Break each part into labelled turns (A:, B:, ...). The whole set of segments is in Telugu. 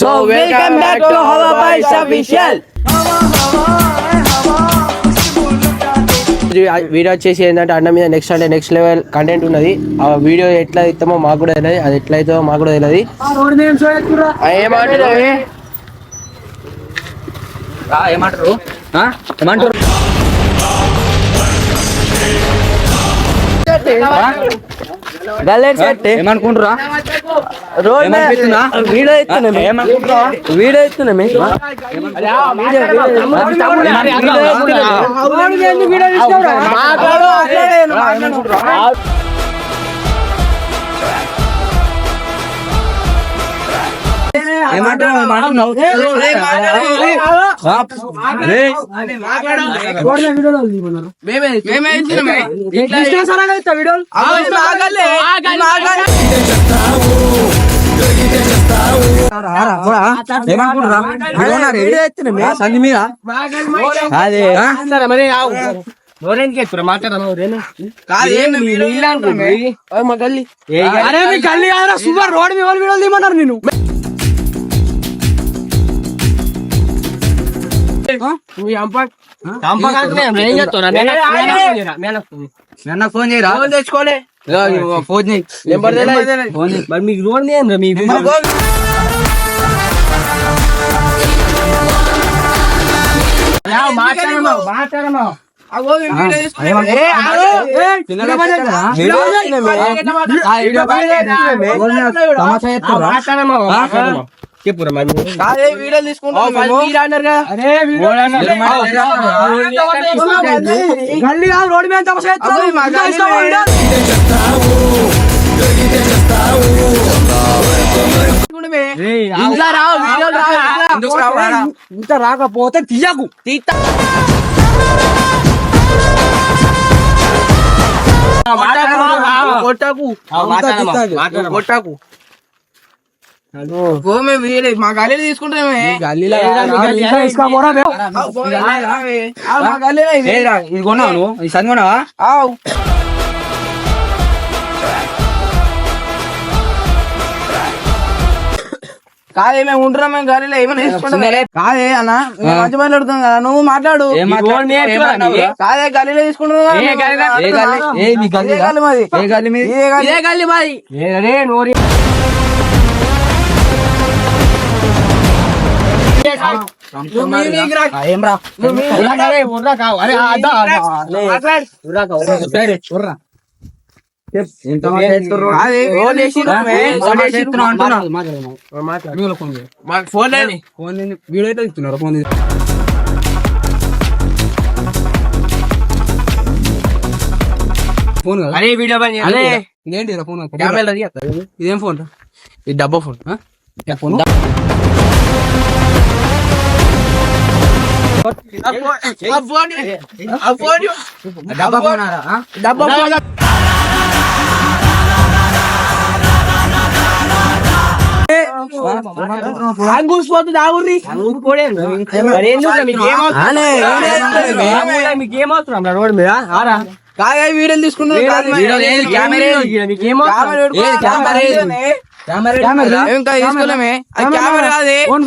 A: So welcome back to Hava Boys Official. Video వచ్చేసి ఏంటంటే అన్న మీద నెక్స్ట్ అంటే నెక్స్ట్ లెవెల్ కంటెంట్ ఉన్నది. ఆ వీడియో ఎట్లా ఇస్తామో మాకు కూడా తెలియదు, అది ఎట్లా అవుతుందో మాకు కూడా తెలియదు.
B: ఏమనుకుంటురా
A: వీడియో ఇస్తున్నామే
B: సంధి మీద అదే రోడ్ మీద వీడియోలు తీయమన్నారు నేను. ఫోన్ చేయరా తెచ్చుకోలే ఫోన్ మరి మీకు రోడ్ మీకు మాట్లాడమా చెప్పురా వీడియో తీసుకుంటాం రోడ్ మీద ఇంత రాకపోతే తీయకు కొట్టకు మా గల్లీ తీసుకుంటామే ఇది కొన్నావు నువ్వు ఈ సంది కొన్నావా? కాదే మేము ఉంటున్నాం, మేము గల్లీలో ఏమైనా తీసుకుంటాం. కాదే అన్న మంచి మాట్లాడుతాం కదా, నువ్వు మాట్లాడు. కాదే గల్లీలో తీసుకుంటున్నావు వీడియో అయితే ఇస్తున్నారు. ఫోన్ ఫోన్ ఇదేంటి ఫోన్? ఇదేం ఫోన్? ఇది డబ్బా ఫోన్. ఫోన్ డబ్బా ఫోన్ డబ్బా ఫోన్ మీకేమవుతున్నాం రోడ్ మీద వీడియోలు తీసుకున్నారు.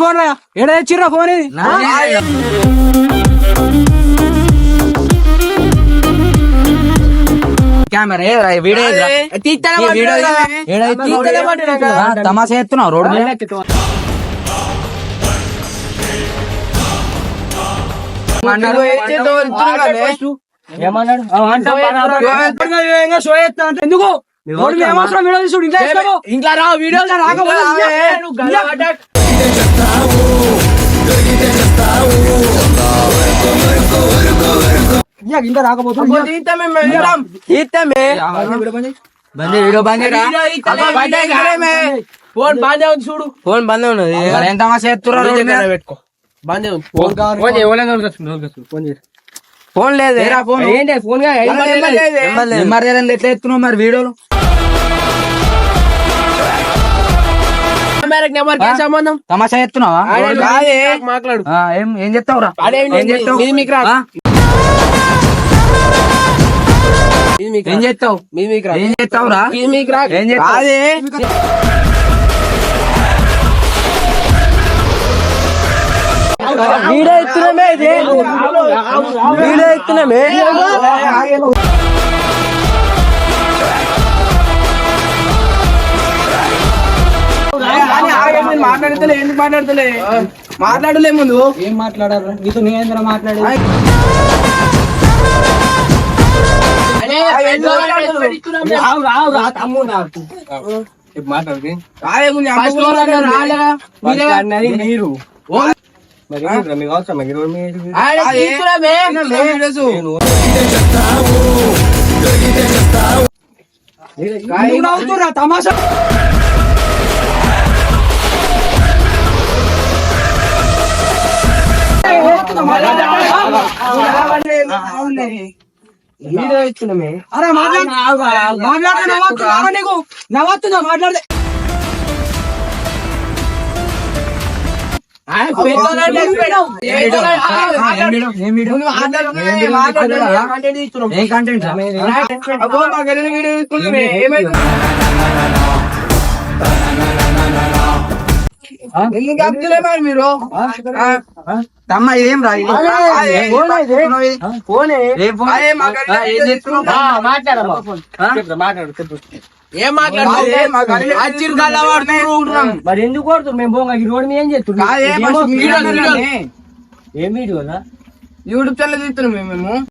B: ఫోన్ ఏడా తెచ్చిర్రా ఫోన్? కెమెరా వీడియో తమాషా చేస్తున్నావు రోడ్ మీద. ఎందుకు వీడియో తీసుడు ఇంకా రా వీడియో ఇంకా రాకపోతుంది. ఫోన్ బాగా ఉంది చూడు, ఫోన్ బందే ఉన్నది. ఎంత పెట్టుకో ఫోన్ లేదు. ఫోన్ ఎట్లా ఎత్తున్నావు మరి వీడియోలు? సంబంధం తమాషా ఎత్తున్నావా? మాట్లాడు. ఏం చెప్తావురా? ఏం చెప్తావు? ఏం చేస్తావు? ఏం చేస్తావురా?
A: వీడియో ఎత్తున్నామే ఇది వీడియో ఎత్తున్నామే
B: మాట్లాడతలే ఎందుకు మాట్లాడతలే మాట్లాడలే ముందు
C: ఏం మాట్లాడారు నీతో నేను మాట్లాడేది
B: మీరు
C: తమాషా
B: వీడియో ఇస్తున్నామే
C: అరే మాట్లాడుతున్నా నీకు నవ్వుతున్నా మాట్లాడదే
B: మీరు
C: తమ్మ ఇదేం రా
B: ఏం
C: మరి ఎందుకు కొడుతున్నారు మేము పోగా ఈ రోడ్డు మీద ఏం చేస్తున్నాం
B: మాట్లాడుతున్నాం
C: ఏం వీడియో
B: యూట్యూబ్ ఛానల్ తీస్తున్నాం మేము